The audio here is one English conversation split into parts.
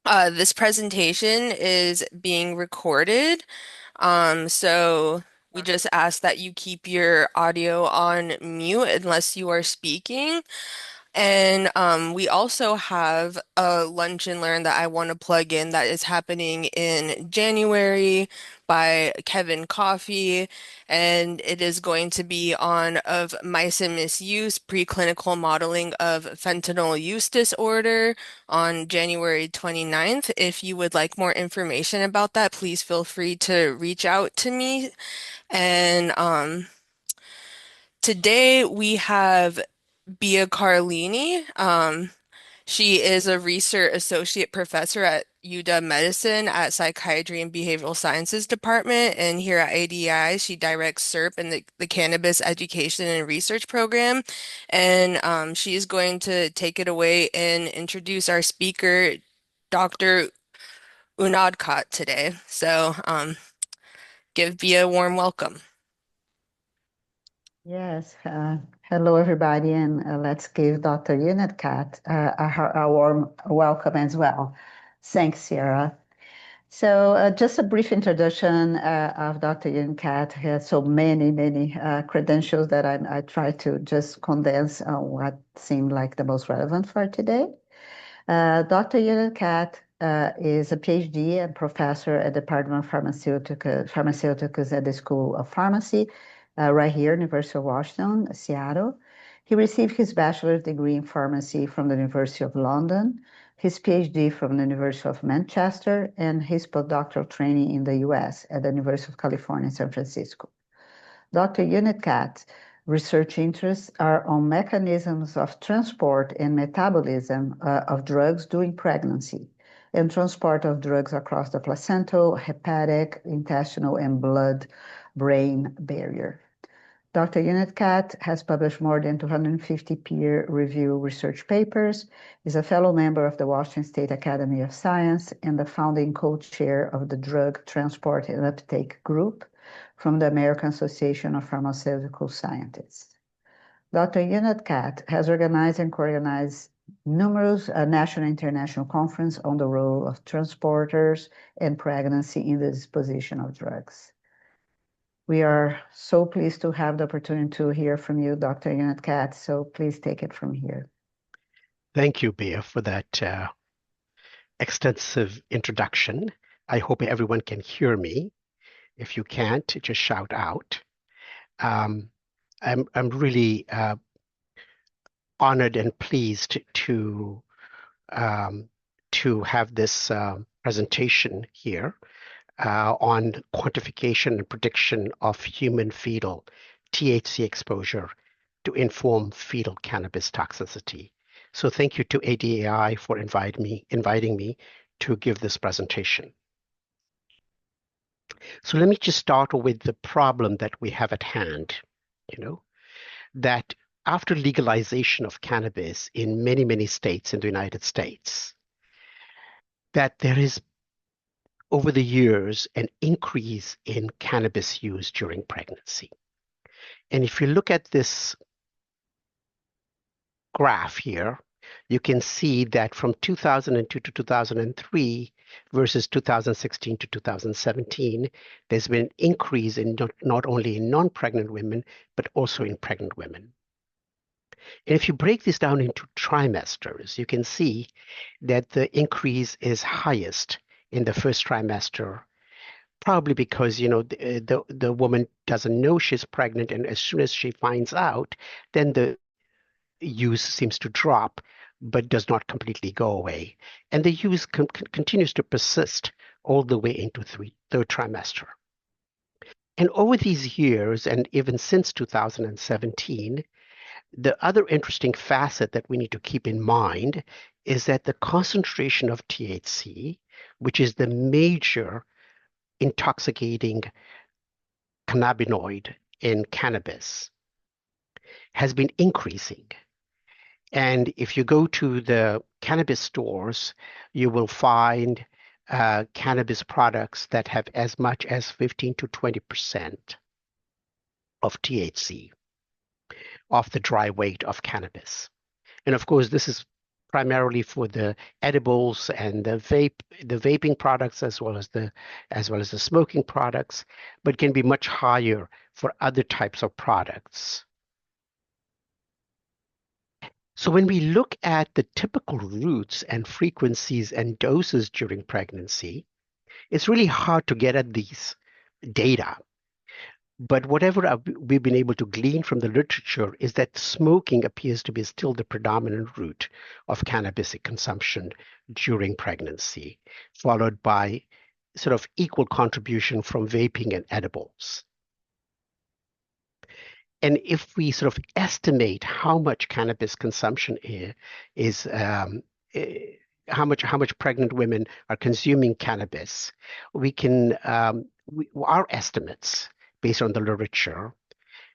This presentation is being recorded, so we just ask that you keep your audio on mute unless you are speaking. And we also have a lunch and learn that I want to plug in that is happening in January by Kevin Coffey, and it is going to be on of mice and misuse, preclinical modeling of fentanyl use disorder on January 29th. If you would like more information about that, please feel free to reach out to me. And today we have Bia Carlini. She is a research associate professor at UW Medicine at Psychiatry and Behavioral Sciences Department. And here at ADI, she directs SERP and the Cannabis Education and Research Program. And she is going to take it away and introduce our speaker, Dr. Unadkat today. So give Bia a warm welcome. Yes, hello everybody, and let's give Dr. Unadkat a warm welcome as well. Thanks, Sarah. So just a brief introduction of Dr. Unadkat. He has so many credentials that I try to just condense what seemed like the most relevant for today. Dr. Unadkat is a Ph.D. and professor at the Department of Pharmaceuticals at the School of Pharmacy, right here, University of Washington, Seattle. He received his bachelor's degree in pharmacy from the University of London, his PhD from the University of Manchester, and his postdoctoral training in the US at the University of California, San Francisco. Dr. Unadkat's research interests are on mechanisms of transport and metabolism of drugs during pregnancy and transport of drugs across the placental, hepatic, intestinal, and blood-brain barrier. Dr. Unadkat has published more than 250 peer-reviewed research papers, is a fellow member of the Washington State Academy of Science, and the founding co-chair of the Drug Transport and Uptake Group from the American Association of Pharmaceutical Scientists. Dr. Unadkat has organized and co-organized numerous national and international conferences on the role of transporters and pregnancy in the disposition of drugs. We are so pleased to have the opportunity to hear from you, Dr. Unadkat, so please take it from here. Thank you, Bea, for that extensive introduction. I hope everyone can hear me. If you can't, just shout out. I'm really honored and pleased to have this presentation here on quantification and prediction of human fetal THC exposure to inform fetal cannabis toxicity. So thank you to ADAI for inviting me to give this presentation. So let me just start with the problem that we have at hand, that after legalization of cannabis in many states in the United States, that there is over the years an increase in cannabis use during pregnancy. And if you look at this graph here, you can see that from 2002 to 2003 versus 2016 to 2017, there's been an increase in not only in non-pregnant women, but also in pregnant women. And if you break this down into trimesters, you can see that the increase is highest in the first trimester, probably because the woman doesn't know she's pregnant, and as soon as she finds out, then the use seems to drop, but does not completely go away. And the use continues to persist all the way into third trimester. And over these years, and even since 2017, the other interesting facet that we need to keep in mind is that the concentration of THC, which is the major intoxicating cannabinoid in cannabis, has been increasing. And if you go to the cannabis stores, you will find cannabis products that have as much as 15 to 20% of THC of the dry weight of cannabis. And of course, this is primarily for the edibles and the vaping products as well as the smoking products, but can be much higher for other types of products. So when we look at the typical routes and frequencies and doses during pregnancy, it's really hard to get at these data. But whatever we've been able to glean from the literature is that smoking appears to be still the predominant route of cannabis consumption during pregnancy, followed by sort of equal contribution from vaping and edibles. And if we sort of estimate how much cannabis consumption is how much pregnant women are consuming cannabis, we can our estimates based on the literature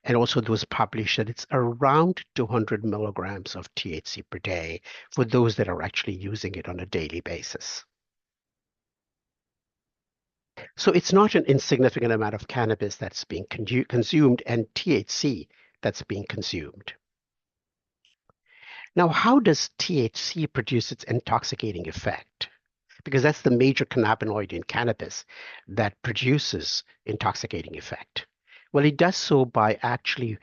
and also those published that it's around 200 milligrams of THC per day for those that are actually using it on a daily basis. So it's not an insignificant amount of cannabis that's being consumed and THC that's being consumed. Now, how does THC produce its intoxicating effect? Because that's the major cannabinoid in cannabis that produces intoxicating effect. Well, it does so by actually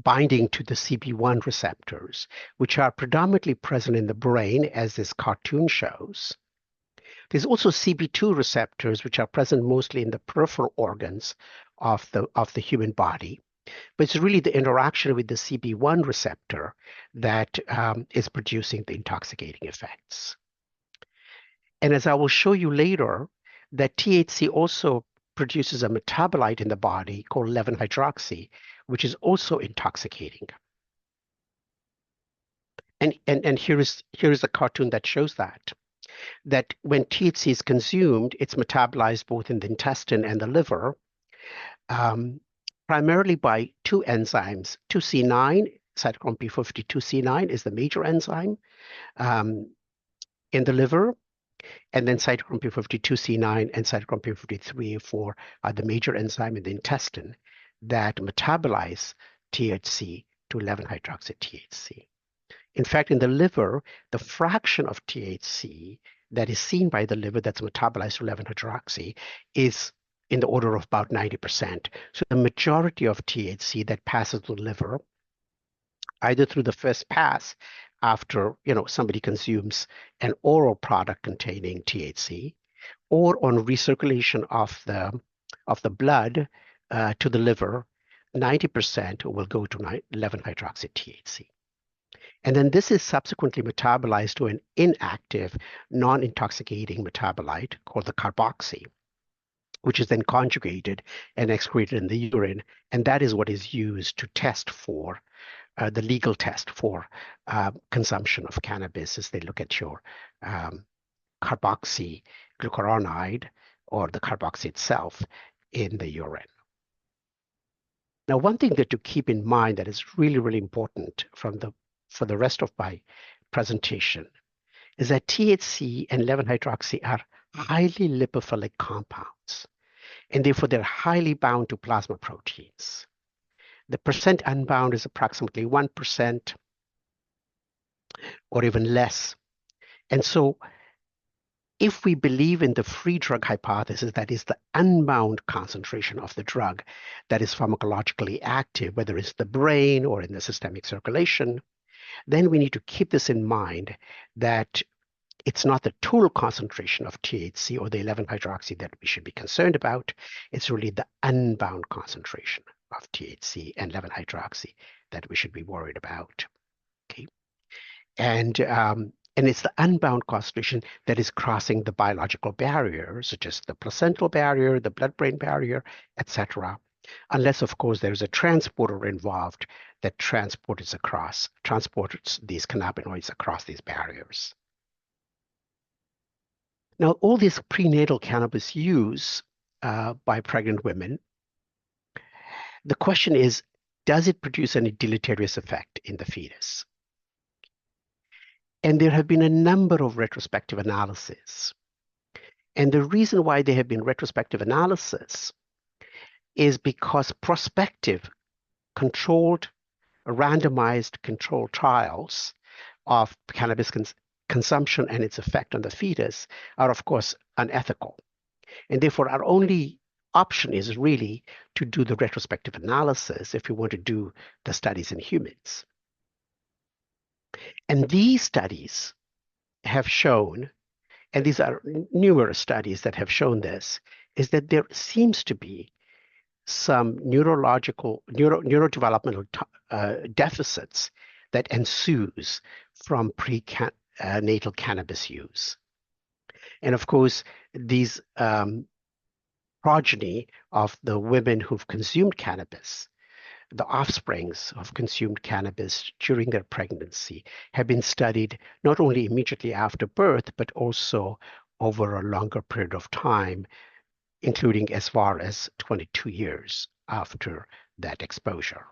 binding to the CB1 receptors, which are predominantly present in the brain, as this cartoon shows. There's also CB2 receptors, which are present mostly in the peripheral organs of the human body. But it's really the interaction with the CB1 receptor that is producing the intoxicating effects. And as I will show you later, that THC also produces a metabolite in the body called 11-hydroxy, which is also intoxicating. And here is a cartoon that shows that when THC is consumed, it's metabolized both in the intestine and the liver, primarily by two enzymes. 2C9, cytochrome P50 2C9 is the major enzyme in the liver, and then cytochrome P50 2C9 and cytochrome P50 3A4 are the major enzyme in the intestine that metabolize THC to 11-hydroxy THC. In fact, in the liver, the fraction of THC that is seen by the liver that's metabolized to 11-hydroxy is in the order of about 90%. So the majority of THC that passes the liver, either through the first pass after somebody consumes an oral product containing THC, or on recirculation of the blood to the liver, 90% will go to 11-hydroxy THC. And then this is subsequently metabolized to an inactive, non-intoxicating metabolite called the carboxy, which is then conjugated and excreted in the urine. And that is what is used to test for the legal test for consumption of cannabis, as they look at your carboxy glucuronide or the carboxy itself in the urine. Now, one thing that to keep in mind that is really, really important for the rest of my presentation is that THC and 11-hydroxy are highly lipophilic compounds, and therefore they're highly bound to plasma proteins. The percent unbound is approximately 1% or even less. And so if we believe in the free drug hypothesis, that is the unbound concentration of the drug that is pharmacologically active, whether it's the brain or in the systemic circulation, then we need to keep this in mind that it's not the total concentration of THC or the 11-hydroxy that we should be concerned about. It's really the unbound concentration of THC and 11-hydroxy that we should be worried about. Okay, and it's the unbound concentration that is crossing the biological barriers, such as the placental barrier, the blood-brain barrier, etc. Unless, of course, there's a transporter involved that transports these cannabinoids across these barriers. Now, all this prenatal cannabis use by pregnant women, the question is, does it produce any deleterious effect in the fetus? And there have been a number of retrospective analyses. And the reason why there have been retrospective analyses is because prospective controlled, randomized controlled trials of cannabis consumption and its effect on the fetus are, of course, unethical. And therefore, our only option is really to do the retrospective analysis if we want to do the studies in humans. And these studies have shown, and these are numerous studies that have shown this, is that there seems to be some neurodevelopmental deficits that ensues from prenatal cannabis use. And of course, these progeny of the women who've consumed cannabis, the offsprings of consumed cannabis during their pregnancy, have been studied not only immediately after birth, but also over a longer period of time, including as far as 22 years after that exposure.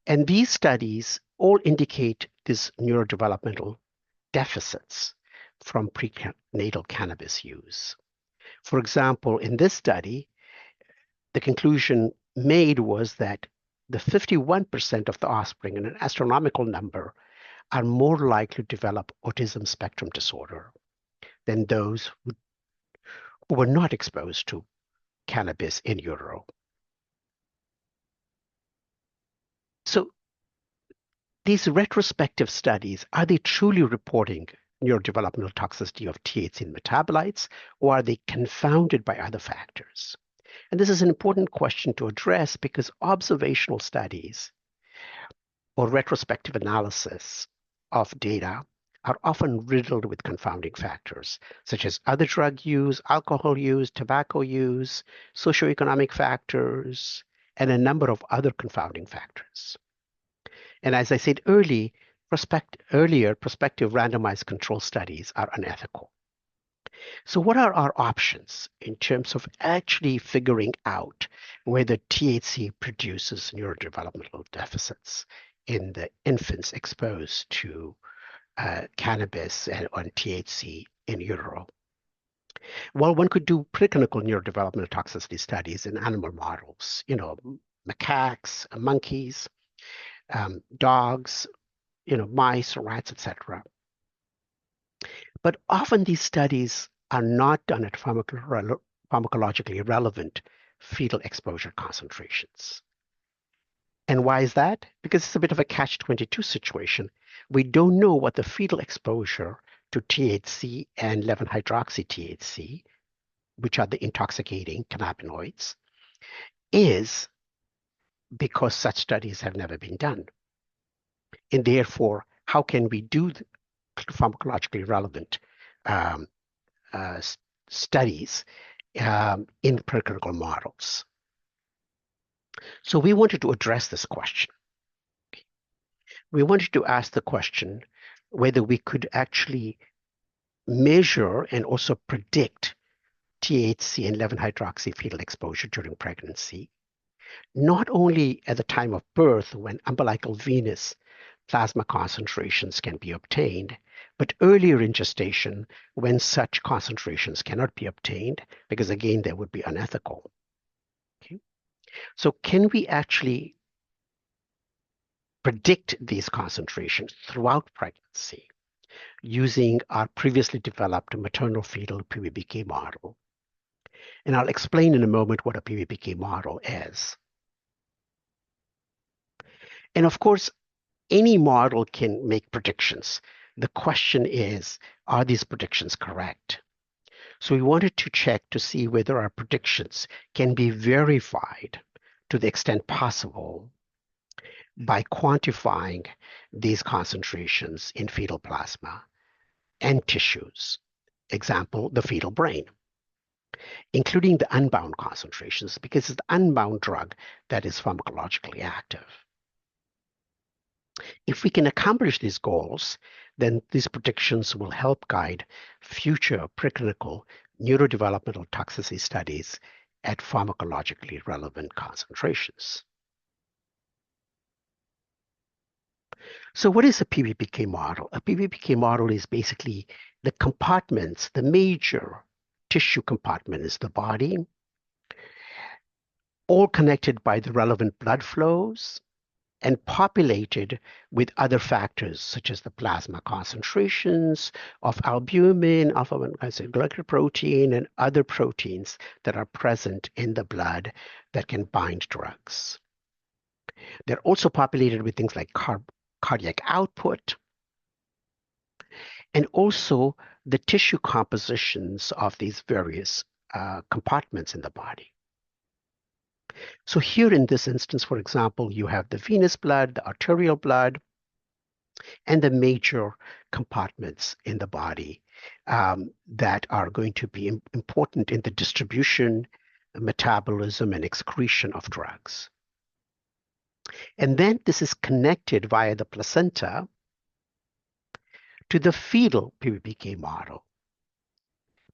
And these studies all indicate this neurodevelopmental deficits from prenatal cannabis use. For example, in this study, the conclusion made was that the 51% of the offspring, an astronomical number, are more likely to develop autism spectrum disorder than those who were not exposed to cannabis in utero. So these retrospective studies, are they truly reporting neurodevelopmental toxicity of THC in metabolites, or are they confounded by other factors? And this is an important question to address because observational studies or retrospective analysis of data are often riddled with confounding factors, such as other drug use, alcohol use, tobacco use, socioeconomic factors, and a number of other confounding factors. And as I said earlier, prospective randomized control studies are unethical. So what are our options in terms of actually figuring out whether THC produces neurodevelopmental deficits in the infants exposed to cannabis and THC in utero? Well, one could do preclinical neurodevelopmental toxicity studies in animal models, macaques, monkeys, dogs, mice, rats, etc. But often these studies are not done at pharmacologically relevant fetal exposure concentrations. And why is that? Because it's a bit of a catch-22 situation. We don't know what the fetal exposure to THC and 11-hydroxy-THC, which are the intoxicating cannabinoids, is because such studies have never been done. And therefore, how can we do pharmacologically relevant studies in preclinical models? So we wanted to address this question. We wanted to ask the question whether we could actually measure and also predict THC and 11-hydroxy fetal exposure during pregnancy, not only at the time of birth when umbilical venous plasma concentrations can be obtained, but earlier in gestation when such concentrations cannot be obtained, because again, they would be unethical. Okay? So can we actually predict these concentrations throughout pregnancy using our previously developed maternal-fetal PBPK model? And I'll explain in a moment what a PBPK model is. And of course, any model can make predictions. The question is, are these predictions correct? So we wanted to check to see whether our predictions can be verified to the extent possible by quantifying these concentrations in fetal plasma and tissues. Example, the fetal brain, including the unbound concentrations, because it's the unbound drug that is pharmacologically active. If we can accomplish these goals, then these predictions will help guide future preclinical neurodevelopmental toxicity studies at pharmacologically relevant concentrations. So what is a PBPK model? A PBPK model is basically the compartments, the major tissue compartment is the body, all connected by the relevant blood flows and populated with other factors such as the plasma concentrations of albumin, alpha-1 glycoprotein, and other proteins that are present in the blood that can bind drugs. They're also populated with things like cardiac output and also the tissue compositions of these various compartments in the body. So here in this instance, for example, you have the venous blood, the arterial blood, and the major compartments in the body that are going to be important in the distribution, metabolism, and excretion of drugs. And then this is connected via the placenta to the fetal PBPK model.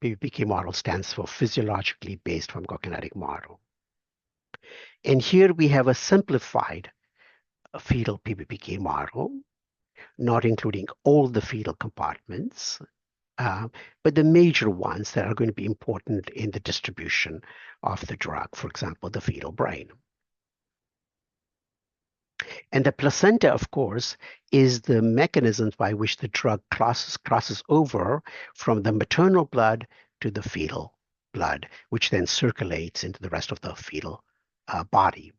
PBPK model stands for physiologically based pharmacokinetic model. And here we have a simplified fetal PBPK model, not including all the fetal compartments, but the major ones that are going to be important in the distribution of the drug, for example, the fetal brain. And the placenta, of course, is the mechanism by which the drug crosses over from the maternal blood to the fetal blood, which then circulates into the rest of the fetal body.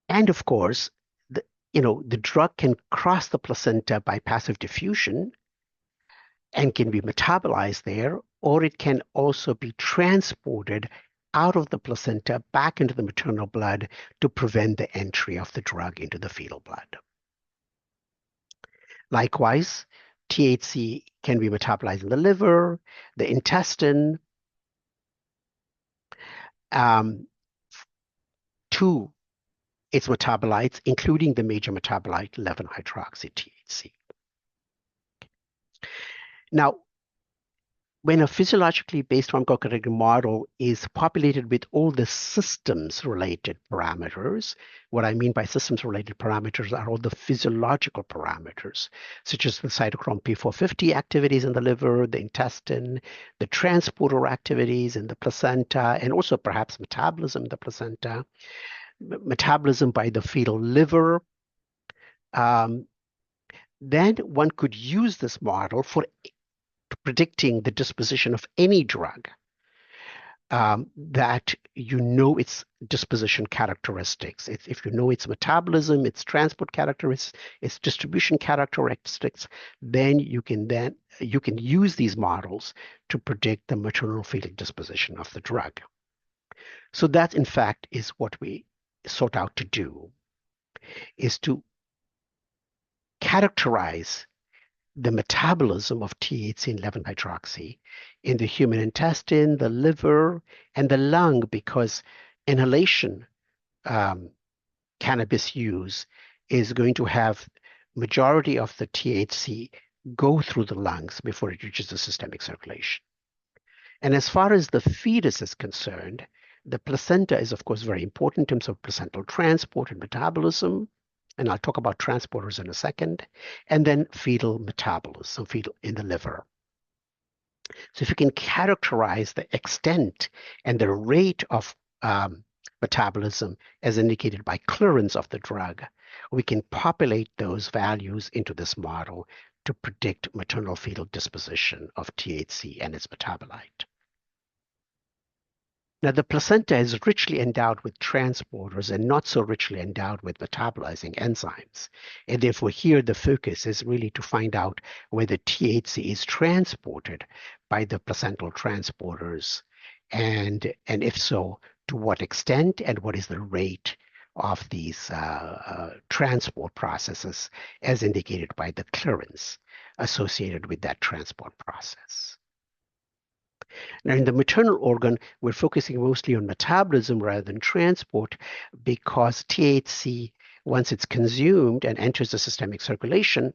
And of course, the drug can cross the placenta by passive diffusion and can be metabolized there, or it can also be transported out of the placenta back into the maternal blood to prevent the entry of the drug into the fetal blood. Likewise, THC can be metabolized in the liver, the intestine, to its metabolites, including the major metabolite 11-hydroxy-THC. Now, when a physiologically based pharmacokinetic model is populated with all the systems-related parameters, what I mean by systems-related parameters are all the physiological parameters, such as the cytochrome P450 activities in the liver, the intestine, the transporter activities in the placenta, and also perhaps metabolism in the placenta, metabolism by the fetal liver. Then one could use this model for predicting the disposition of any drug that you know its disposition characteristics. If you know its metabolism, its transport characteristics, its distribution characteristics, then you can use these models to predict the maternal-fetal disposition of the drug. So that, in fact, is what we sought out to do, is to characterize the metabolism of THC and 11-hydroxy in the human intestine, the liver, and the lung, because inhalation cannabis use is going to have majority of the THC go through the lungs before it reaches the systemic circulation. And as far as the fetus is concerned, the placenta is, of course, very important in terms of placental transport and metabolism. And I'll talk about transporters in a second, and then fetal metabolism, fetal in the liver. So if you can characterize the extent and the rate of metabolism as indicated by clearance of the drug, we can populate those values into this model to predict maternal-fetal disposition of THC and its metabolite. Now, the placenta is richly endowed with transporters and not so richly endowed with metabolizing enzymes. And therefore, here the focus is really to find out whether THC is transported by the placental transporters, and if so, to what extent, and what is the rate of these transport processes as indicated by the clearance associated with that transport process. Now, in the maternal organ, we're focusing mostly on metabolism rather than transport, because THC, once it's consumed and enters the systemic circulation,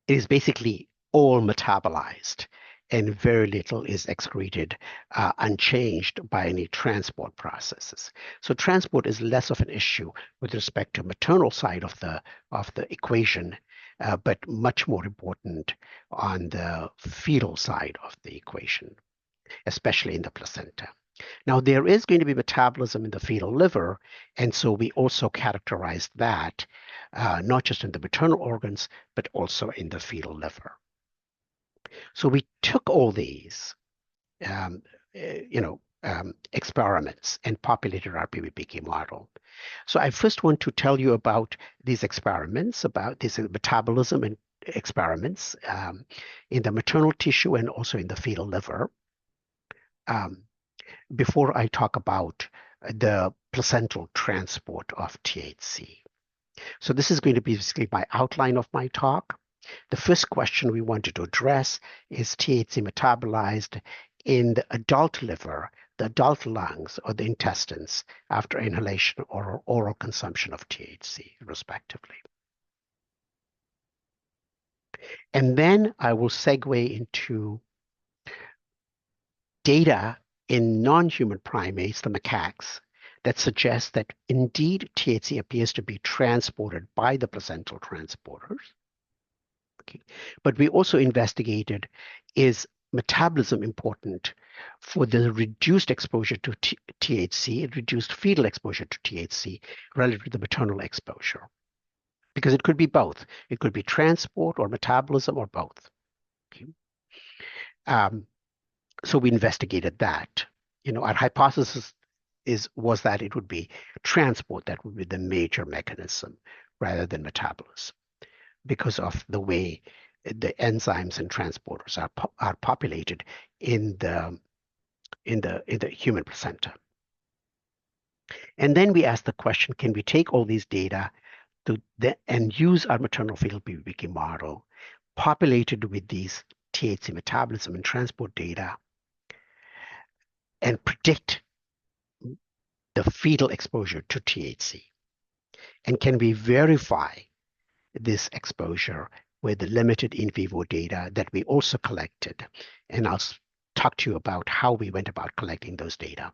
it is basically all metabolized, and very little is excreted unchanged by any transport processes. So transport is less of an issue with respect to maternal side of the equation, but much more important on the fetal side of the equation, especially in the placenta. Now, there is going to be metabolism in the fetal liver, and so we also characterized that, not just in the maternal organs, but also in the fetal liver. So we took all these, um, experiments and populated our PBPK model. So I first want to tell you about these experiments, about this metabolism and experiments in the maternal tissue and also in the fetal liver. Before I talk about the placental transport of THC. So this is going to be basically my outline of my talk. The first question we wanted to address is THC metabolized in the adult liver, the adult lungs, or the intestines after inhalation or oral consumption of THC, respectively. And then I will segue into data in non-human primates, the macaques, that suggests that indeed THC appears to be transported by the placental transporters. Okay. But we also investigated, is metabolism important for the reduced exposure to THC, reduced fetal exposure to THC relative to the maternal exposure? Because it could be both. It could be transport or metabolism or both. Okay. So we investigated that. Our hypothesis was that it would be transport that would be the major mechanism rather than metabolism, because of the way the enzymes and transporters are populated in the human placenta. And then we asked the question: can we take all these data and use our maternal-fetal PBPK model populated with these THC metabolism and transport data and predict the fetal exposure to THC? And can we verify this exposure with the limited in vivo data that we also collected? And I'll talk to you about how we went about collecting those data.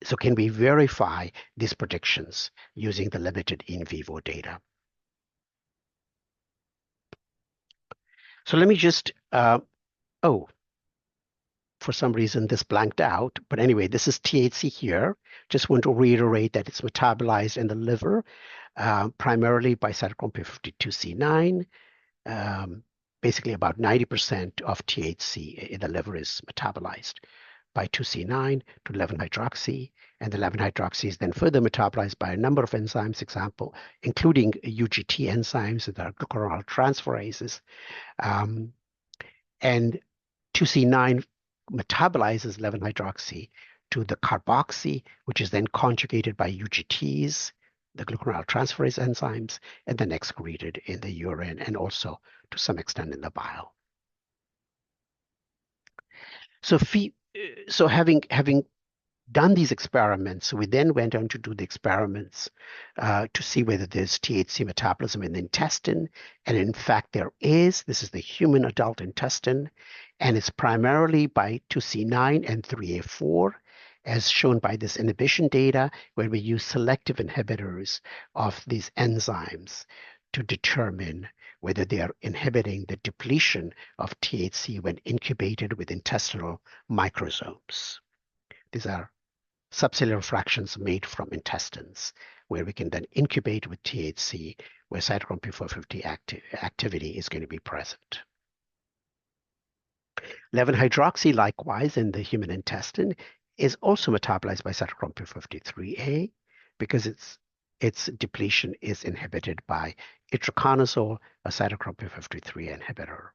So can we verify these predictions using the limited in vivo data? So let me just, for some reason this blanked out, but anyway, this is THC here. Just want to reiterate that it's metabolized in the liver, primarily by cytochrome P52C9. Basically about 90% of THC in the liver is metabolized by 2C9 to 11-hydroxy, and the 11-hydroxy is then further metabolized by a number of enzymes, including UGT enzymes that are glucuronide transferases, and 2C9 metabolizes 11-hydroxy to the carboxy, which is then conjugated by UGTs, the glucuronide transferase enzymes, and then excreted in the urine and also to some extent in the bile. So having done these experiments, we then went on to do the experiments to see whether there's THC metabolism in the intestine. And in fact, there is. This is the human adult intestine, and it's primarily by 2C9 and 3A4, as shown by this inhibition data, where we use selective inhibitors of these enzymes to determine whether they are inhibiting the depletion of THC when incubated with intestinal microsomes. These are subcellular fractions made from intestines, where we can then incubate with THC, where cytochrome P450 activity is going to be present. 11-hydroxy, likewise, in the human intestine, is also metabolized by cytochrome P53A because its depletion is inhibited by itraconazole, a cytochrome P53 inhibitor.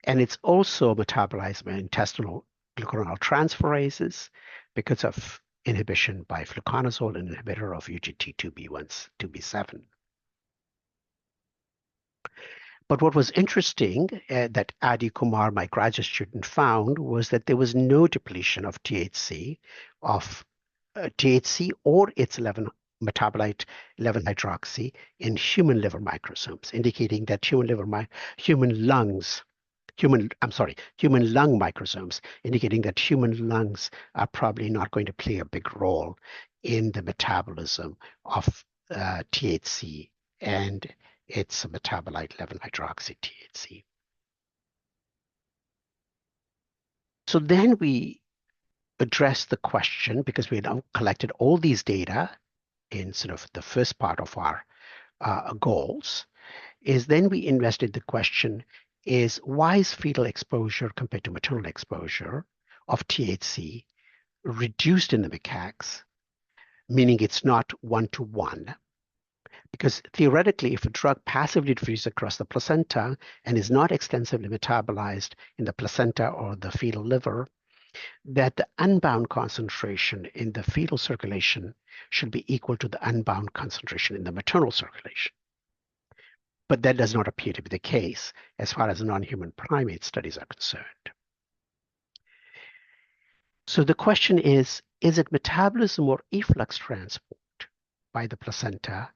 And it's also metabolized by intestinal glucuronide transferases because of inhibition by fluconazole, an inhibitor of UGT2B1, 2B7. But what was interesting that Adi Kumar, my graduate student, found was that there was no depletion of THC or its metabolite 11-hydroxy in human liver microsomes, indicating that human lung microsomes, indicating that human lungs are probably not going to play a big role in the metabolism of THC and its metabolite 11-hydroxy THC. So then we address the question, because we now collected all these data in sort of the first part of our goals, is then we invested the question is why is fetal exposure compared to maternal exposure of THC reduced in the macaques, meaning it's not one-to-one. Because theoretically, if a drug passively diffuses across the placenta and is not extensively metabolized in the placenta or the fetal liver, that the unbound concentration in the fetal circulation should be equal to the unbound concentration in the maternal circulation. But that does not appear to be the case as far as non-human primate studies are concerned. So the question is it metabolism or efflux transport by the placenta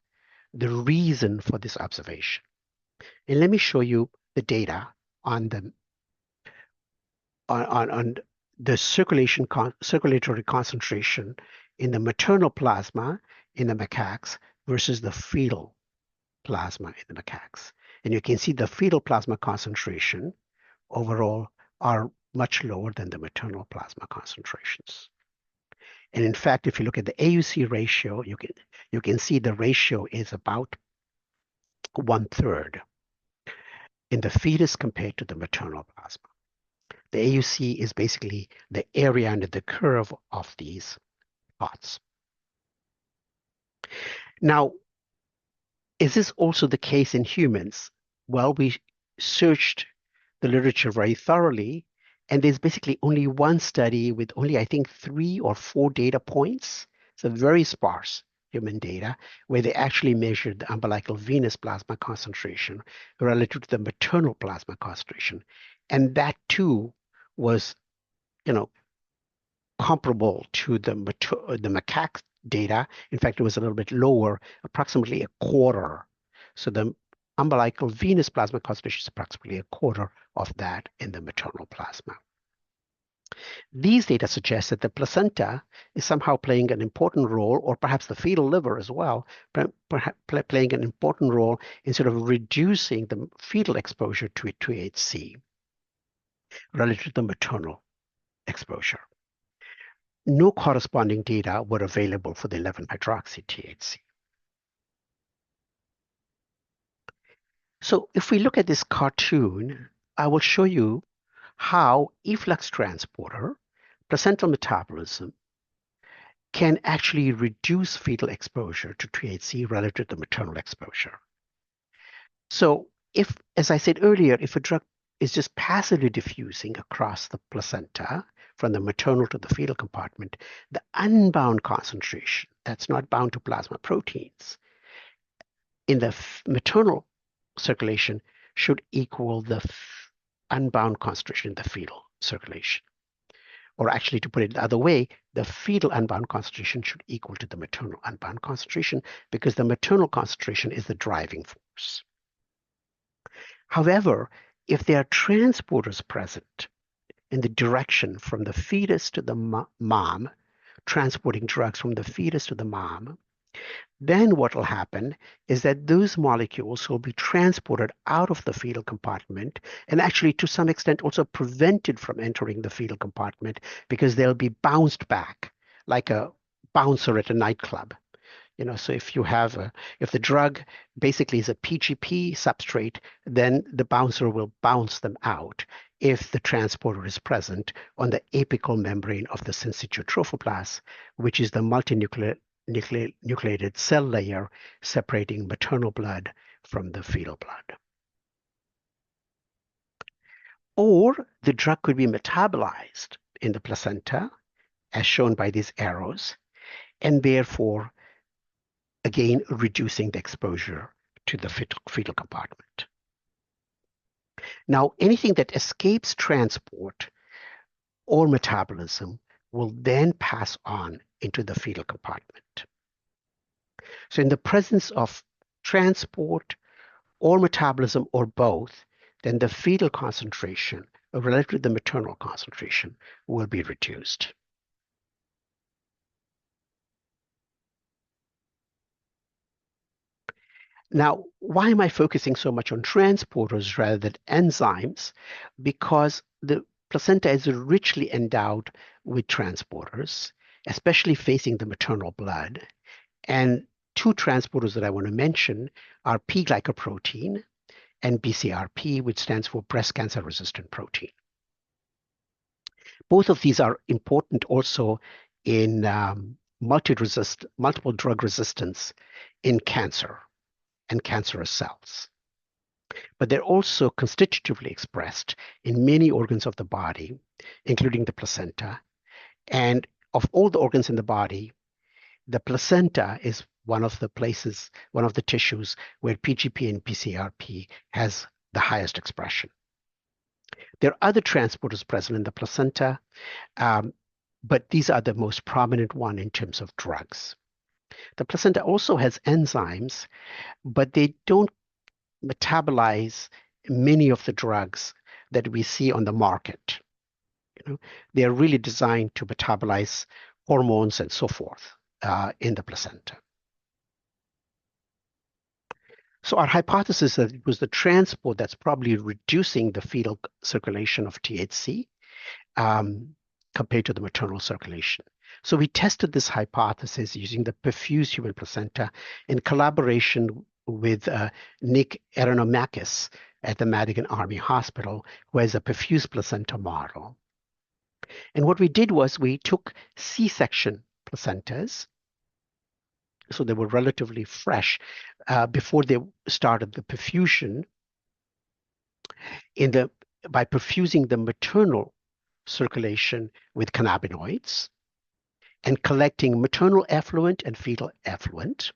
the reason for this observation? And let me show you the data on the circulatory concentration in the maternal plasma in the macaques versus the fetal plasma in the macaques. And you can see the fetal plasma concentration overall are much lower than the maternal plasma concentrations. And in fact, if you look at the AUC ratio, you can see the ratio is about 1/3 in the fetus compared to the maternal plasma. The AUC is basically the area under the curve of these plots. Now, is this also the case in humans? Well, we searched the literature very thoroughly, and there's basically only one study with only, I think, 3 or 4 data points. So very sparse human data, where they actually measured the umbilical venous plasma concentration relative to the maternal plasma concentration. And that too was, comparable to the macaque data. In fact, it was a little bit lower, approximately a quarter. So the umbilical venous plasma concentration is approximately a quarter of that in the maternal plasma. These data suggest that the placenta is somehow playing an important role, or perhaps the fetal liver as well, perhaps playing an important role in sort of reducing the fetal exposure to THC relative to the maternal exposure. No corresponding data were available for the 11-hydroxy-THC. So if we look at this cartoon, I will show you how efflux transporter, placental metabolism, can actually reduce fetal exposure to THC relative to maternal exposure. So if, as I said earlier, if a drug is just passively diffusing across the placenta from the maternal to the fetal compartment, the unbound concentration, that's not bound to plasma proteins, in the maternal circulation should equal the unbound concentration in the fetal circulation. Or actually, to put it the other way, the fetal unbound concentration should equal to the maternal unbound concentration, because the maternal concentration is the driving force. However, if there are transporters present in the direction from the fetus to the mom, transporting drugs from the fetus to the mom, then what will happen is that those molecules will be transported out of the fetal compartment, and actually to some extent also prevented from entering the fetal compartment, because they'll be bounced back like a bouncer at a nightclub. So if the drug basically is a PGP substrate, then the bouncer will bounce them out if the transporter is present on the apical membrane of the syncytial trophoblast, which is the multinucleated cell layer separating maternal blood from the fetal blood. Or the drug could be metabolized in the placenta, as shown by these arrows, and therefore again reducing the exposure to the fetal compartment. Now, anything that escapes transport or metabolism will then pass on into the fetal compartment. So in the presence of transport or metabolism or both, then the fetal concentration relative to the maternal concentration will be reduced. Now, why am I focusing so much on transporters rather than enzymes? Because the placenta is richly endowed with transporters, especially facing the maternal blood. And two transporters that I want to mention are P-glycoprotein and BCRP, which stands for breast cancer resistant protein. Both of these are important also in multiple drug resistance in cancer and cancerous cells. But they're also constitutively expressed in many organs of the body, including the placenta. And of all the organs in the body, the placenta is one of the places, one of the tissues where PGP and BCRP has the highest expression. There are other transporters present in the placenta, but these are the most prominent one in terms of drugs. The placenta also has enzymes, but they don't metabolize many of the drugs that we see on the market. They're really designed to metabolize hormones and so forth in the placenta. So our hypothesis is that it was the transport that's probably reducing the fetal circulation of THC compared to the maternal circulation. So we tested this hypothesis using the perfused human placenta in collaboration with Nick Aronomakis at the Madigan Army Hospital, who has a perfused placenta model. And what we did was we took C-section placentas, so they were relatively fresh before they started the perfusion, by perfusing the maternal circulation with cannabinoids and collecting maternal effluent and fetal effluent,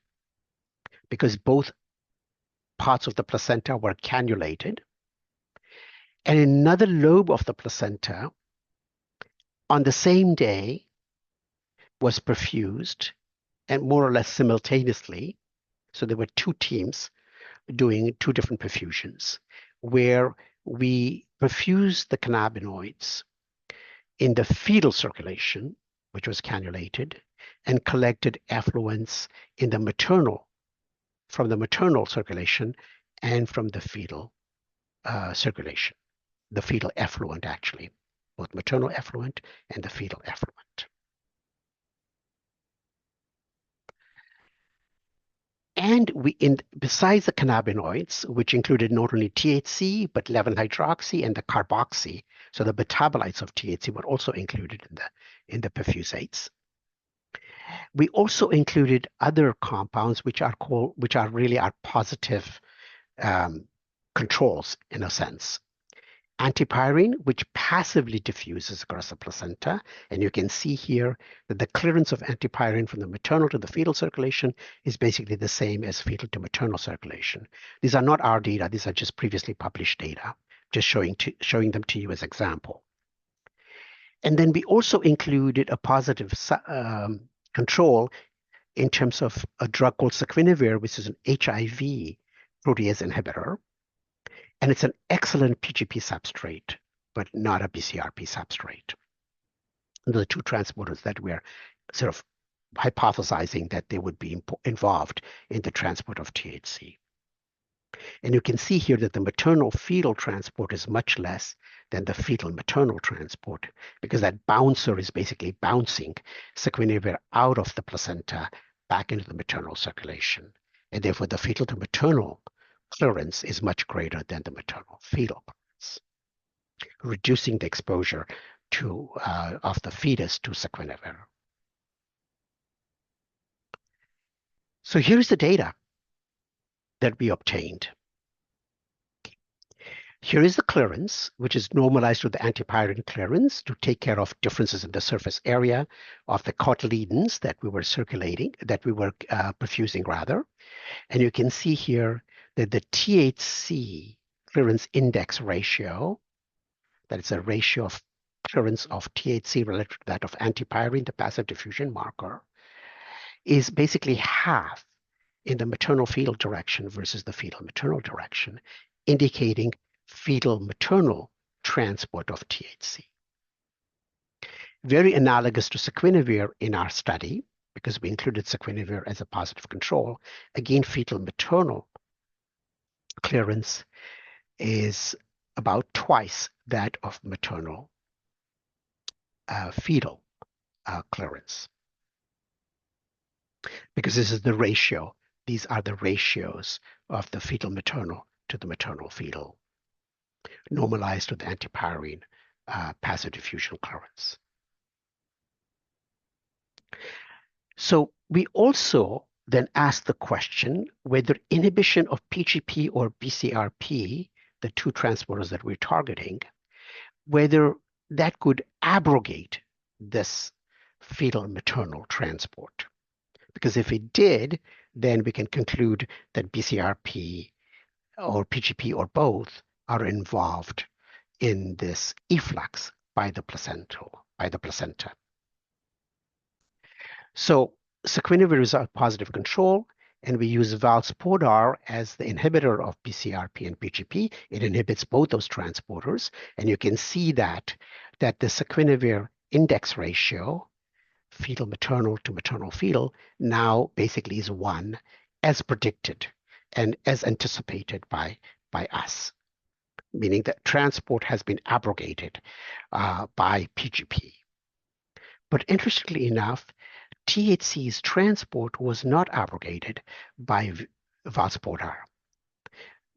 because both parts of the placenta were cannulated. And another lobe of the placenta on the same day was perfused, and more or less simultaneously. So there were two teams doing two different perfusions, where we perfused the cannabinoids in the fetal circulation, which was cannulated, and collected effluents in the maternal, from the maternal circulation and from the fetal circulation, the fetal effluent actually, both maternal effluent and the fetal effluent. And besides the cannabinoids, which included not only THC, but 11-hydroxy and the carboxy, so the metabolites of THC were also included in the perfusates. We also included other compounds which are really our positive controls in a sense. Antipyrine, which passively diffuses across the placenta, and you can see here that the clearance of antipyrine from the maternal to the fetal circulation is basically the same as fetal to maternal circulation. These are not our data, these are just previously published data, just showing them to you as example. And then we also included a positive control in terms of a drug called saquinavir, which is an HIV protease inhibitor. And it's an excellent PGP substrate, but not a BCRP substrate. And the two transporters that we're sort of hypothesizing that they would be involved in the transport of THC. And you can see here that the maternal-fetal transport is much less than the fetal-maternal transport, because that bouncer is basically bouncing saquinavir out of the placenta back into the maternal circulation. And therefore, the fetal-to-maternal clearance is much greater than the maternal-fetal clearance, reducing the exposure of the fetus to saquinavir. So here's the data that we obtained. Here is the clearance, which is normalized to the antipyrine clearance to take care of differences in the surface area of the cotyledons that we were perfusing rather. And you can see here that the THC clearance index ratio, that is a ratio of clearance of THC relative to that of antipyrine, the passive diffusion marker, is basically half in the maternal-fetal direction versus the fetal-maternal direction, indicating fetal-maternal transport of THC. Very analogous to saquinavir in our study, because we included saquinavir as a positive control. Again, fetal-maternal clearance is about twice that of maternal fetal. clearance, because this is the ratio. These are the ratios of the fetal maternal to the maternal fetal, normalized with antipyrine passive diffusion clearance. So we also then ask the question whether inhibition of PGP or BCRP, the two transporters that we're targeting, whether that could abrogate this fetal maternal transport. Because if it did, then we can conclude that BCRP or PGP or both are involved in this efflux by the placenta. So sequinavir is our positive control, and we use valspodar as the inhibitor of BCRP and PGP. It inhibits both those transporters, and you can see that the sequinavir index ratio, fetal maternal to maternal fetal, now basically is 1, as predicted and as anticipated by us, meaning that transport has been abrogated by PGP. But interestingly enough, THC's transport was not abrogated by valspodar.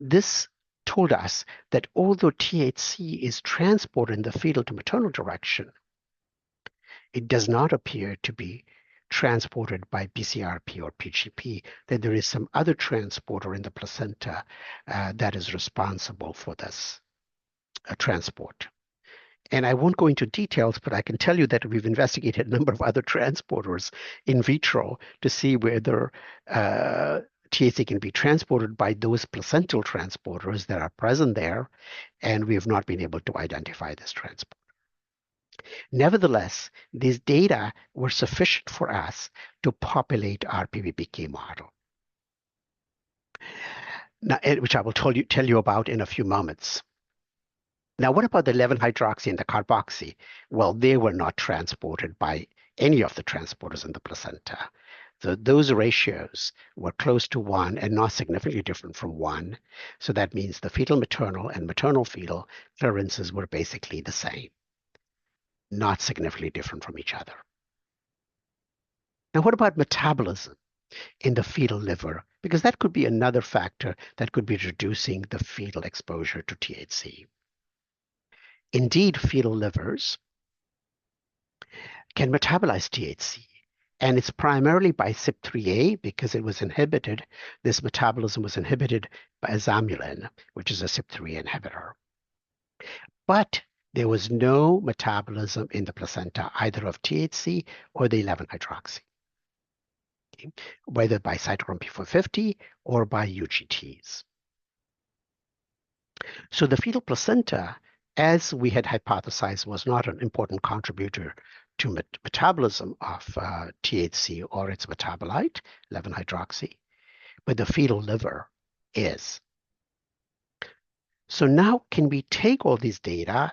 This told us that although THC is transported in the fetal to maternal direction, it does not appear to be transported by BCRP or PGP, that there is some other transporter in the placenta that is responsible for this transport. And I won't go into details, but I can tell you that we've investigated a number of other transporters in vitro to see whether THC can be transported by those placental transporters that are present there, and we have not been able to identify this transport. Nevertheless, these data were sufficient for us to populate our PBPK model, now, which I will tell you about in a few moments. Now, what about the 11-hydroxy and the carboxy? Well, they were not transported by any of the transporters in the placenta. So those ratios were close to 1 and not significantly different from 1. So that means the fetal maternal and maternal fetal clearances were basically the same, not significantly different from each other. Now, what about metabolism in the fetal liver? Because that could be another factor that could be reducing the fetal exposure to THC. Indeed, fetal livers can metabolize THC, and it's primarily by CYP3A because it was inhibited. This metabolism was inhibited by azamulin, which is a CYP3A inhibitor. But there was no metabolism in the placenta, either of THC or the 11-hydroxy, okay, whether by cytochrome P450 or by UGTs. So the fetal placenta, as we had hypothesized, was not an important contributor to metabolism of THC or its metabolite, 11-hydroxy, but the fetal liver is. So now can we take all these data,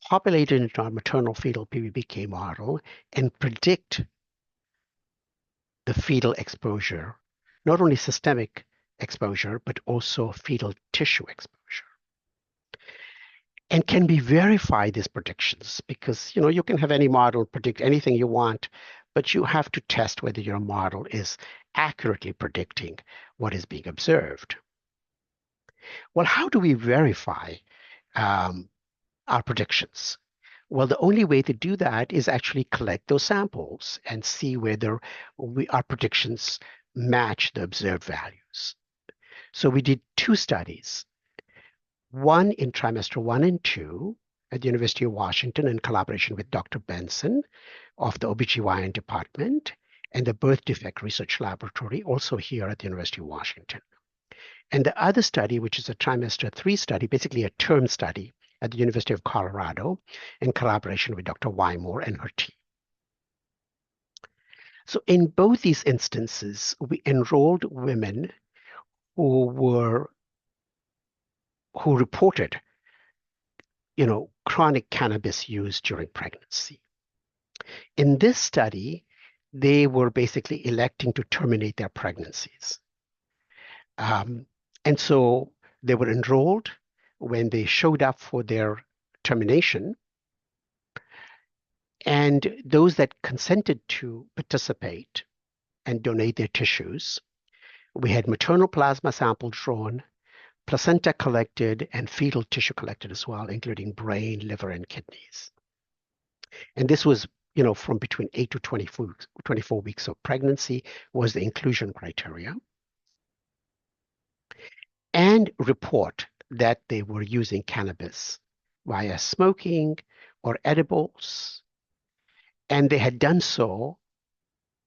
populate it into our maternal fetal PBPK model, and predict the fetal exposure, not only systemic exposure, but also fetal tissue exposure? And can we verify these predictions? Because you can have any model predict anything you want, but you have to test whether your model is accurately predicting what is being observed. Well, how do we verify our predictions? Well, the only way to do that is actually collect those samples and see whether our predictions match the observed values. So we did 2 studies. One in trimester 1 and 2 at the University of Washington in collaboration with Dr. Benson of the OBGYN department and the Birth Defect Research Laboratory, also here at the University of Washington. And the other study, which is a trimester 3 study, basically a term study at the University of Colorado in collaboration with Dr. Wymore and her team. So in both these instances, we enrolled women who reported chronic cannabis use during pregnancy. In this study, they were basically electing to terminate their pregnancies. And so they were enrolled. When they showed up for their termination, And those that consented to participate and donate their tissues, we had maternal plasma sample drawn, placenta collected, and fetal tissue collected as well, including brain, liver, and kidneys. And this was, from between 8 to 24 weeks of pregnancy was the inclusion criteria. And report that they were using cannabis via smoking or edibles. And they had done so,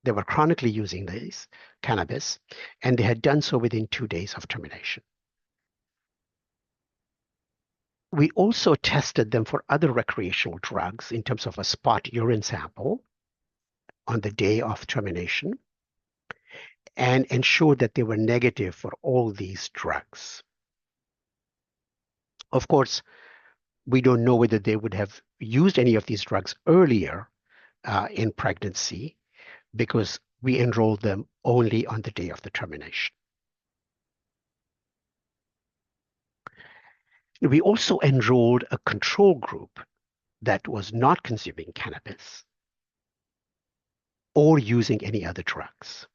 they were chronically using this cannabis, and they had done so within 2 days of termination. We also tested them for other recreational drugs in terms of a spot urine sample on the day of termination and ensured that they were negative for all these drugs. Of course, we don't know whether they would have used any of these drugs earlier in pregnancy because we enrolled them only on the day of the termination. We also enrolled a control group that was not consuming cannabis or using any other drugs,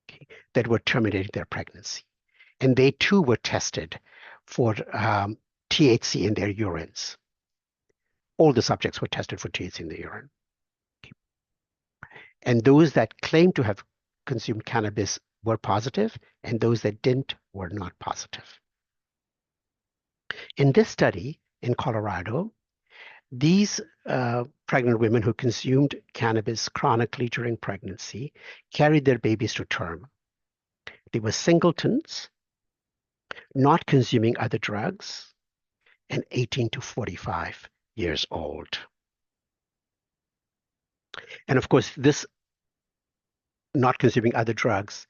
okay, that were terminating their pregnancy. And they too were tested for THC in their urines. All the subjects were tested for THC in the urine. Okay. And those that claimed to have consumed cannabis were positive, and those that didn't were not positive. In this study in Colorado, these pregnant women who consumed cannabis chronically during pregnancy carried their babies to term. They were singletons, not consuming other drugs, and 18 to 45 years old. And of course, this not consuming other drugs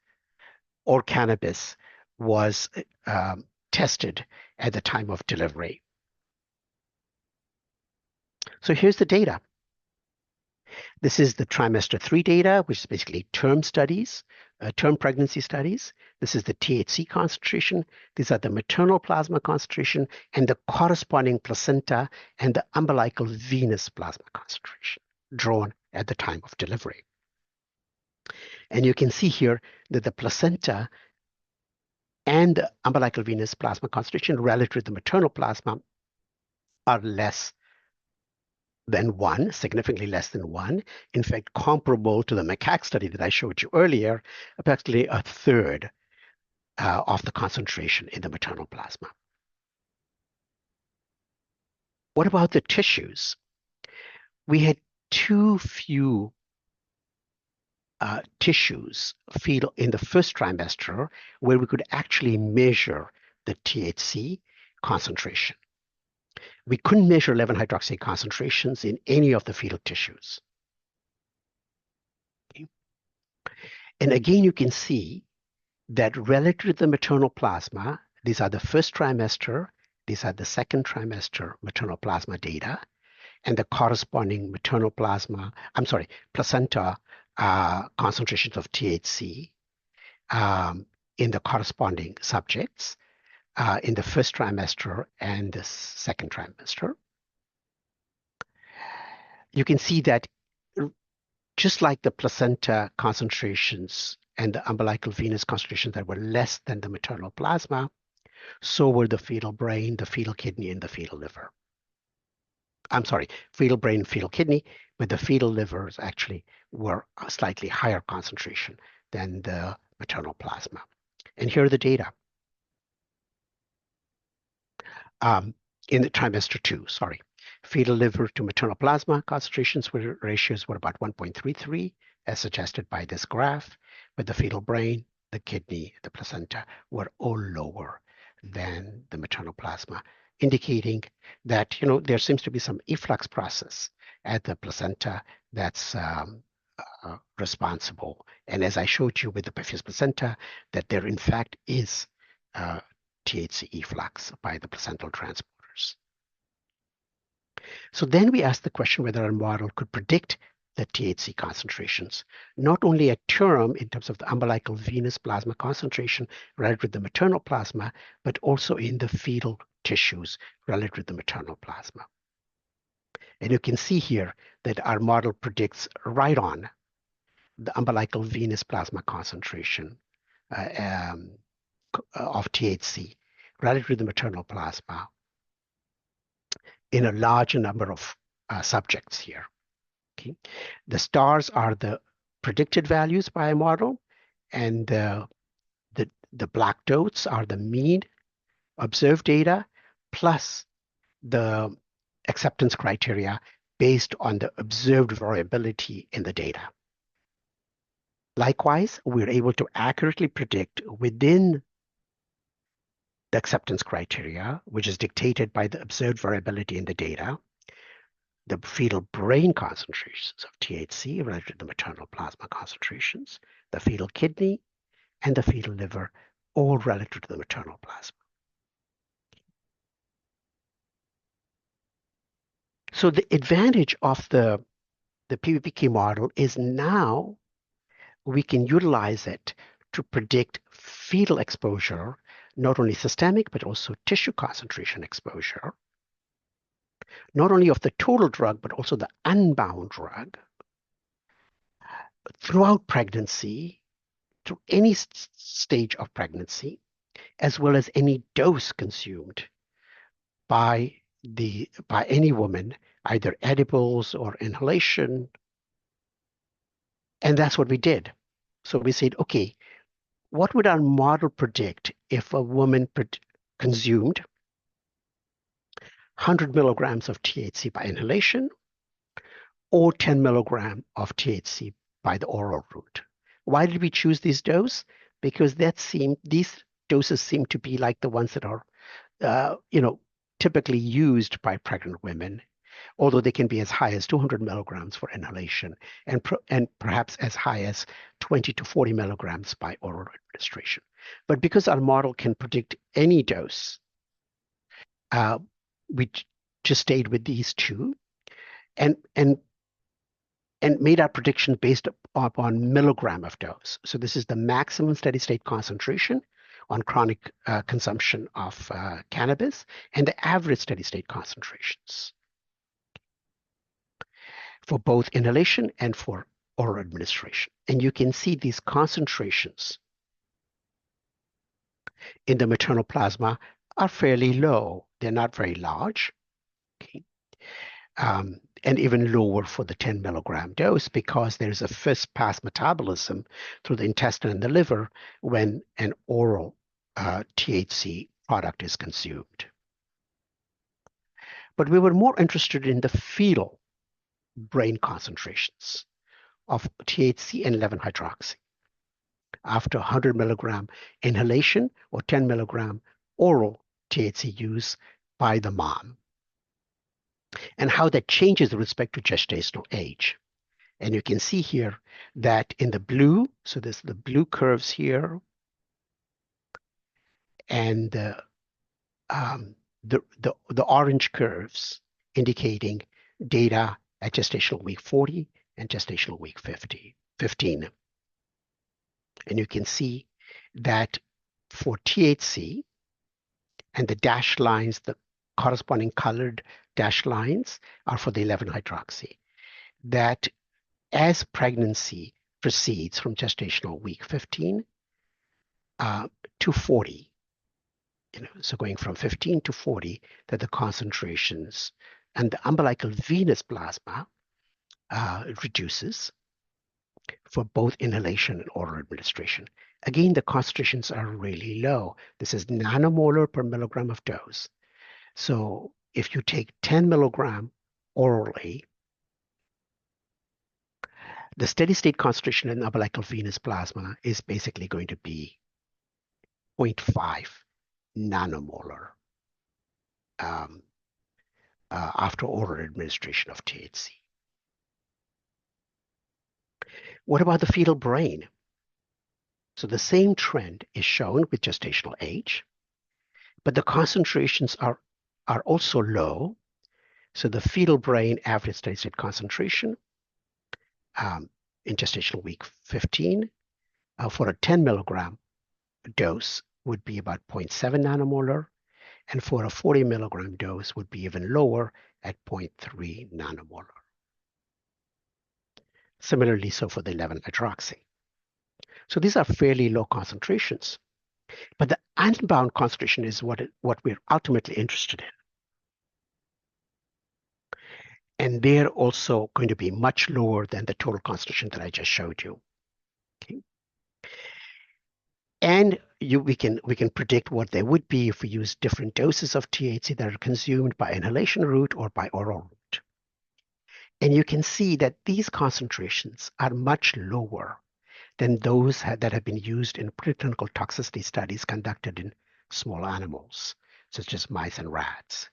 or cannabis was tested at the time of delivery. So here's the data. This is the trimester 3 data, which is basically term studies, term pregnancy studies. This is the THC concentration. These are the maternal plasma concentration and the corresponding placenta and the umbilical venous plasma concentration drawn at the time of delivery. And you can see here that the placenta and the umbilical venous plasma concentration relative to the maternal plasma are less than 1, significantly less than 1. In fact, comparable to the macaque study that I showed you earlier, approximately a third of the concentration in the maternal plasma. What about the tissues? We had too few tissues fetal in the first trimester where we could actually measure the THC concentration. We couldn't measure 11-hydroxy concentrations in any of the fetal tissues. Okay. And again, you can see that relative to the maternal plasma, these are the first trimester, these are the second trimester maternal plasma data, and the corresponding maternal plasma, placenta concentrations of THC in the corresponding subjects in the first trimester and the second trimester. You can see that just like the placenta concentrations and the umbilical venous concentrations that were less than the maternal plasma, so were the fetal brain, the fetal kidney, and the fetal liver. Fetal brain, fetal kidney, but the fetal livers actually were a slightly higher concentration than the maternal plasma. And here are the data. In the trimester 2, fetal liver to maternal plasma concentrations ratios were about 1.33, as suggested by this graph, but the fetal brain, the kidney, the placenta were all lower than the maternal plasma, indicating that there seems to be some efflux process at the placenta that's responsible. And as I showed you with the perfused placenta, that there in fact is THC efflux by the placental transporters. So then we asked the question whether our model could predict the THC concentrations, not only at term in terms of the umbilical venous plasma concentration relative to the maternal plasma, but also in the fetal tissues relative to the maternal plasma. And you can see here that our model predicts right on the umbilical venous plasma concentration uh, um, of THC relative to the maternal plasma in a large number of subjects here. Okay. The stars are the predicted values by a model, and the black dots are the mean observed data plus the acceptance criteria based on the observed variability in the data. Likewise, we're able to accurately predict within the acceptance criteria, which is dictated by the observed variability in the data, the fetal brain concentrations of THC relative to the maternal plasma concentrations, the fetal kidney, and the fetal liver, all relative to the maternal plasma. So the advantage of the PBPK model is now we can utilize it to predict fetal exposure, not only systemic, but also tissue concentration exposure, not only of the total drug, but also the unbound drug throughout pregnancy, through any stage of pregnancy, as well as any dose consumed by any woman, either edibles or inhalation. And that's what we did. So we said, okay, what would our model predict if a woman consumed 100 milligrams of THC by inhalation or 10 milligram of THC by the oral route? Why did we choose this dose? Because these doses seem to be like the ones that are, typically used by pregnant women, although they can be as high as 200 milligrams for inhalation and perhaps as high as 20 to 40 milligrams by oral administration. But because our model can predict any dose, we just stayed with these two and made our prediction based upon milligram of dose. So this is the maximum steady state concentration on chronic consumption of cannabis and the average steady state concentrations for both inhalation and for oral administration. And you can see these concentrations in the maternal plasma are fairly low. They're not very large. Okay. And even lower for the 10 milligram dose because there's a first pass metabolism through the intestine and the liver when an oral THC product is consumed. But we were more interested in the fetal brain concentrations of THC and 11-hydroxy after 100 milligram inhalation or 10 milligram oral THC use by the mom, and how that changes with respect to gestational age. And you can see here that in the blue, so there's the blue curves here, and the orange curves indicating data at gestational week 40 and gestational week 15. And you can see that for THC and the dashed lines, the corresponding colored dashed lines are for the 11-hydroxy, that as pregnancy proceeds from gestational week 15 to 40, so going from 15 to 40, that the concentrations and the umbilical venous plasma reduces for both inhalation and oral administration. Again, the concentrations are really low. This is nanomolar per milligram of dose. So if you take 10 milligram orally, the steady state concentration in umbilical venous plasma is basically going to be 0.5 nanomolar after oral administration of THC. What about the fetal brain? So the same trend is shown with gestational age, but the concentrations are also low. So the fetal brain average steady state concentration in gestational week 15 for a 10 milligram dose would be about 0.7 nanomolar, and for a 40 milligram dose would be even lower at 0.3 nanomolar. Similarly, so for the 11-hydroxy. So these are fairly low concentrations, but the unbound concentration is what we're ultimately interested in. And they're also going to be much lower than the total concentration that I just showed you. Okay. And we can predict what they would be if we use different doses of THC that are consumed by inhalation route or by oral route. And you can see that these concentrations are much lower than those that have been used in preclinical toxicity studies conducted in small animals, such as mice and rats.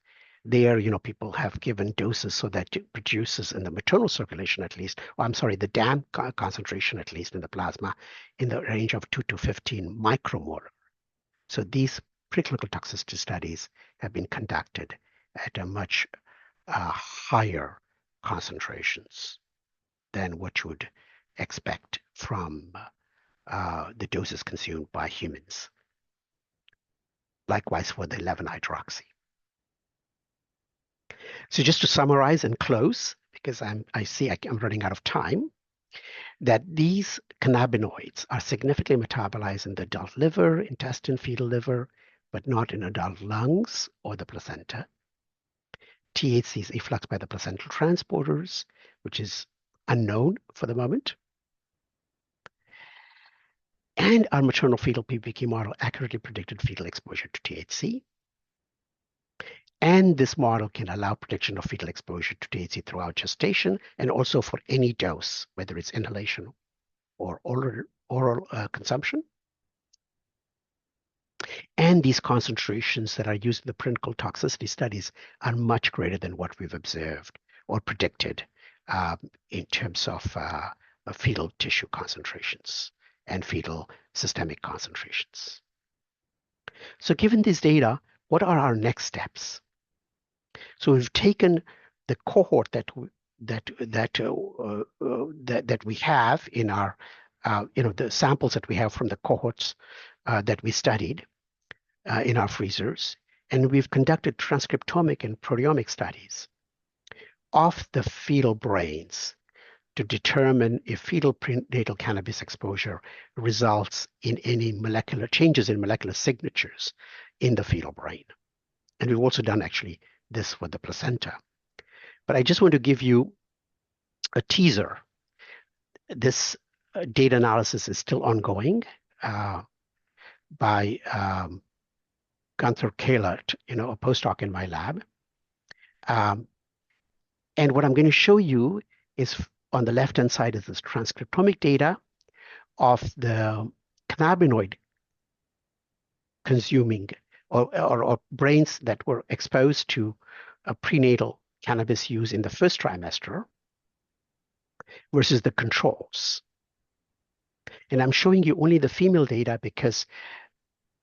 There, people have given doses so that it produces in the maternal circulation at least, or I'm sorry, the dam concentration at least in the plasma in the range of 2 to 15 micromolar. So these preclinical toxicity studies have been conducted at a much higher concentrations than what you would expect from the doses consumed by humans. Likewise for the 11-hydroxy. So just to summarize and close, because I see I'm running out of time, that these cannabinoids are significantly metabolized in the adult liver, intestine, fetal liver, but not in adult lungs or the placenta. THC is effluxed by the placental transporters, which is unknown for the moment. And our maternal-fetal PPK model accurately predicted fetal exposure to THC. And this model can allow prediction of fetal exposure to THC throughout gestation and also for any dose, whether it's inhalation or oral consumption. And these concentrations that are used in the clinical toxicity studies are much greater than what we've observed or predicted in terms of fetal tissue concentrations and fetal systemic concentrations. So given this data, what are our next steps? So we've taken the cohort that we have in our, the samples that we have from the cohorts that we studied in our freezers, and we've conducted transcriptomic and proteomic studies of the fetal brains to determine if fetal prenatal cannabis exposure results in any molecular changes in molecular signatures in the fetal brain. And we've also done actually this for the placenta. But I just want to give you a teaser. This data analysis is still ongoing by Gunther Kahlert, a postdoc in my lab. And what I'm going to show you is on the left-hand side is this transcriptomic data of the cannabinoid consuming or brains that were exposed to a prenatal cannabis use in the first trimester versus the controls. And I'm showing you only the female data because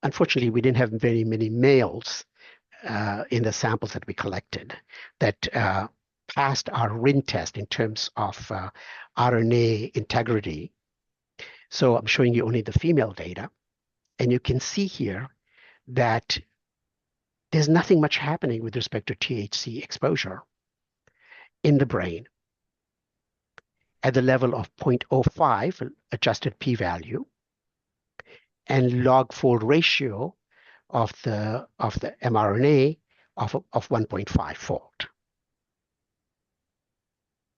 unfortunately we didn't have very many males in the samples that we collected that passed our RIN test in terms of RNA integrity. So I'm showing you only the female data. And you can see here that there's nothing much happening with respect to THC exposure in the brain at the level of 0.05 adjusted p-value and log-fold ratio of the mRNA of 1.5-fold.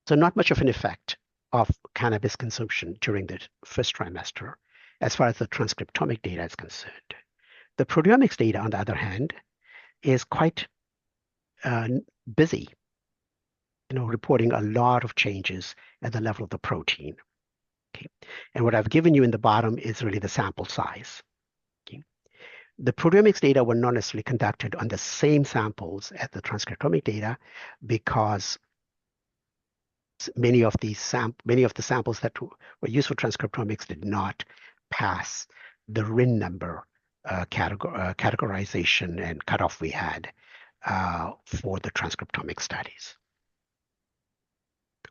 So not much of an effect of cannabis consumption during the first trimester as far as the transcriptomic data is concerned. The proteomics data, on the other hand, is quite busy, reporting a lot of changes at the level of the protein. Okay. And what I've given you in the bottom is really the sample size. Okay. The proteomics data were not necessarily conducted on the same samples as the transcriptomic data because many of the samples that were used for transcriptomics did not pass the RIN number categorization and cutoff we had for the transcriptomic studies.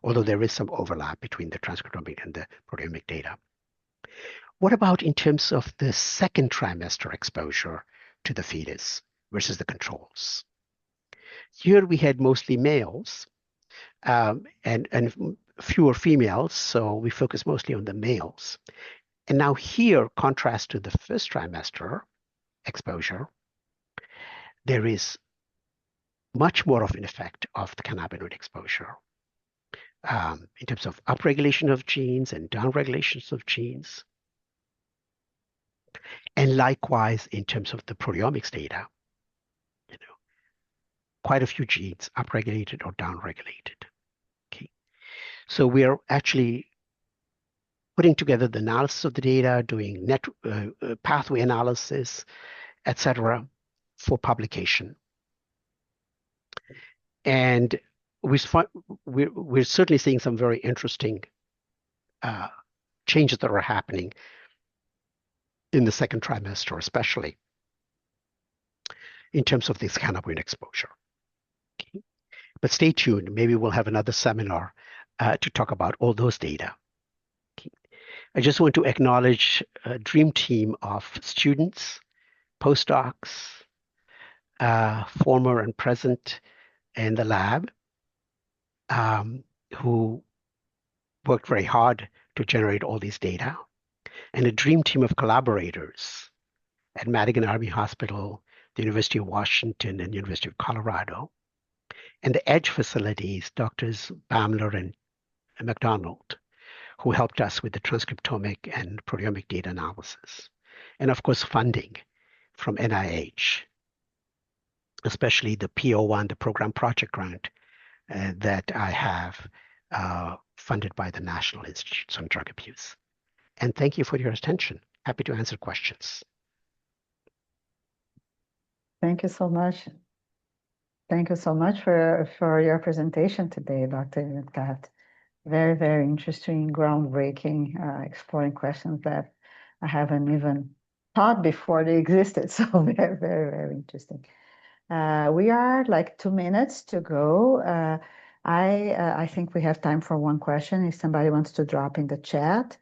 Although there is some overlap between the transcriptomic and the proteomic data. What about in terms of the second trimester exposure to the fetus versus the controls. Here we had mostly males and fewer females, so we focus mostly on the males. And now here, contrast to the first trimester exposure, there is much more of an effect of the cannabinoid exposure in terms of upregulation of genes and downregulations of genes. And likewise, in terms of the proteomics data, quite a few genes upregulated or downregulated. Okay. So we are actually putting together the analysis of the data, doing pathway analysis, etc., for publication. And we're certainly seeing some very interesting changes that are happening in the second trimester, especially in terms of this cannabinoid exposure. Okay. But stay tuned. Maybe we'll have another seminar to talk about all those data. Okay. I just want to acknowledge a dream team of students, postdocs, former and present in the lab, who worked very hard to generate all these data, and a dream team of collaborators at Madigan Army Hospital, the University of Washington, and University of Colorado, and the EDGE facilities, Doctors Bamler and McDonald, who helped us with the transcriptomic and proteomic data analysis. And of course, funding from NIH, especially the PO1, the program project grant that I have funded by the National Institutes on Drug Abuse. And thank you for your attention. Happy to answer questions. Thank you so much. Thank you so much for your presentation today, Dr. Unadkat. Very, very interesting, groundbreaking, exploring questions that I haven't even thought before they existed. So very, very, very interesting. We are like 2 minutes to go. I think we have time for one question if somebody wants to drop in the chat.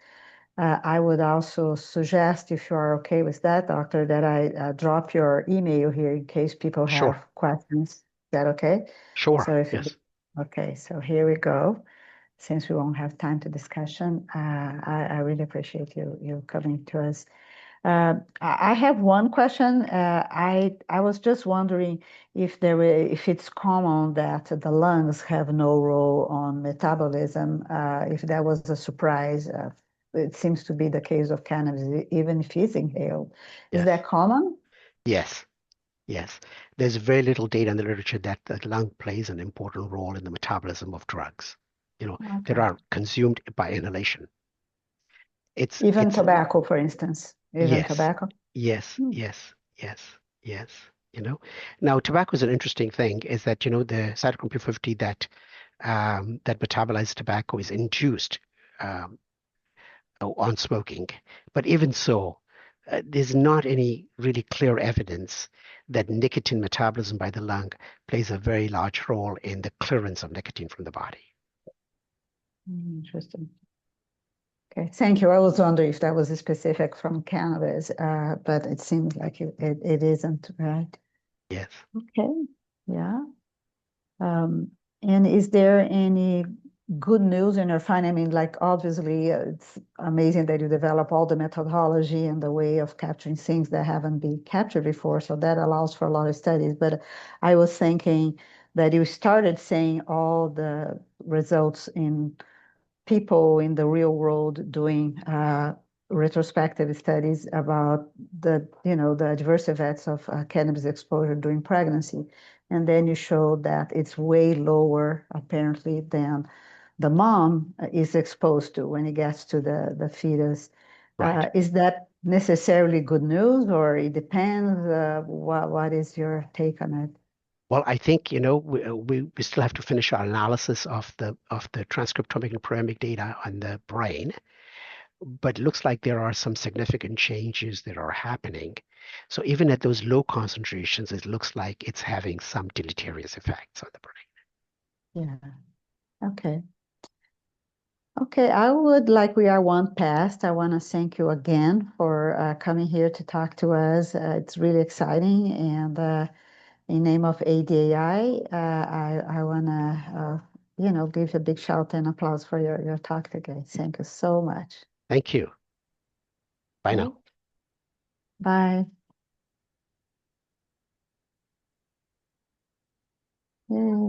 I would also suggest, if you are okay with that, doctor, that I drop your email here in case people have questions. Is that okay? Sure, So if yes. Okay, so here we go. Since we won't have time to discussion, I really appreciate you coming to us. I have one question. I was just wondering if it's common that the lungs have no role on metabolism. If that was a surprise, it seems to be the case of cannabis, even if it's inhaled. Is Yes. that common? Yes. Yes. There's very little data in the literature that the lung plays an important role in the metabolism of drugs. That Okay. are consumed by inhalation. Even tobacco, for instance. Even yes, tobacco? yes, yes, yes, yes. Now tobacco is an interesting thing. Is that the cytochrome P50 that metabolizes tobacco is induced on smoking, but even so, there's not any really clear evidence that nicotine metabolism by the lung plays a very large role in the clearance of nicotine from the body. Interesting. Okay, thank you. I was wondering if that was specific from cannabis, but it seems like it isn't, right? Yes. Okay, yeah. And is there any good news in your finding? I mean, like obviously it's amazing that you develop all the methodology and the way of capturing things that haven't been captured before. So that allows for a lot of studies. But I was thinking that you started seeing all the results in people in the real world doing retrospective studies about the adverse effects of cannabis exposure during pregnancy. And then you show that it's way lower, apparently, than the mom is exposed to when it gets to the fetus. Right. Is that necessarily good news, or it depends? What is your take on it? Well, I think we still have to finish our analysis of the transcriptomic and proteomic data on the brain, but it looks like there are some significant changes that are happening. So even at those low concentrations, it looks like it's having some deleterious effects on the brain. Yeah. Okay. Okay, I would like we are one past. I want to thank you again for coming here to talk to us. It's really exciting, and in name of ADAI, I want to give you a big shout and applause for your talk today. Thank you so much. Thank you. Bye Okay, now. bye. Yay.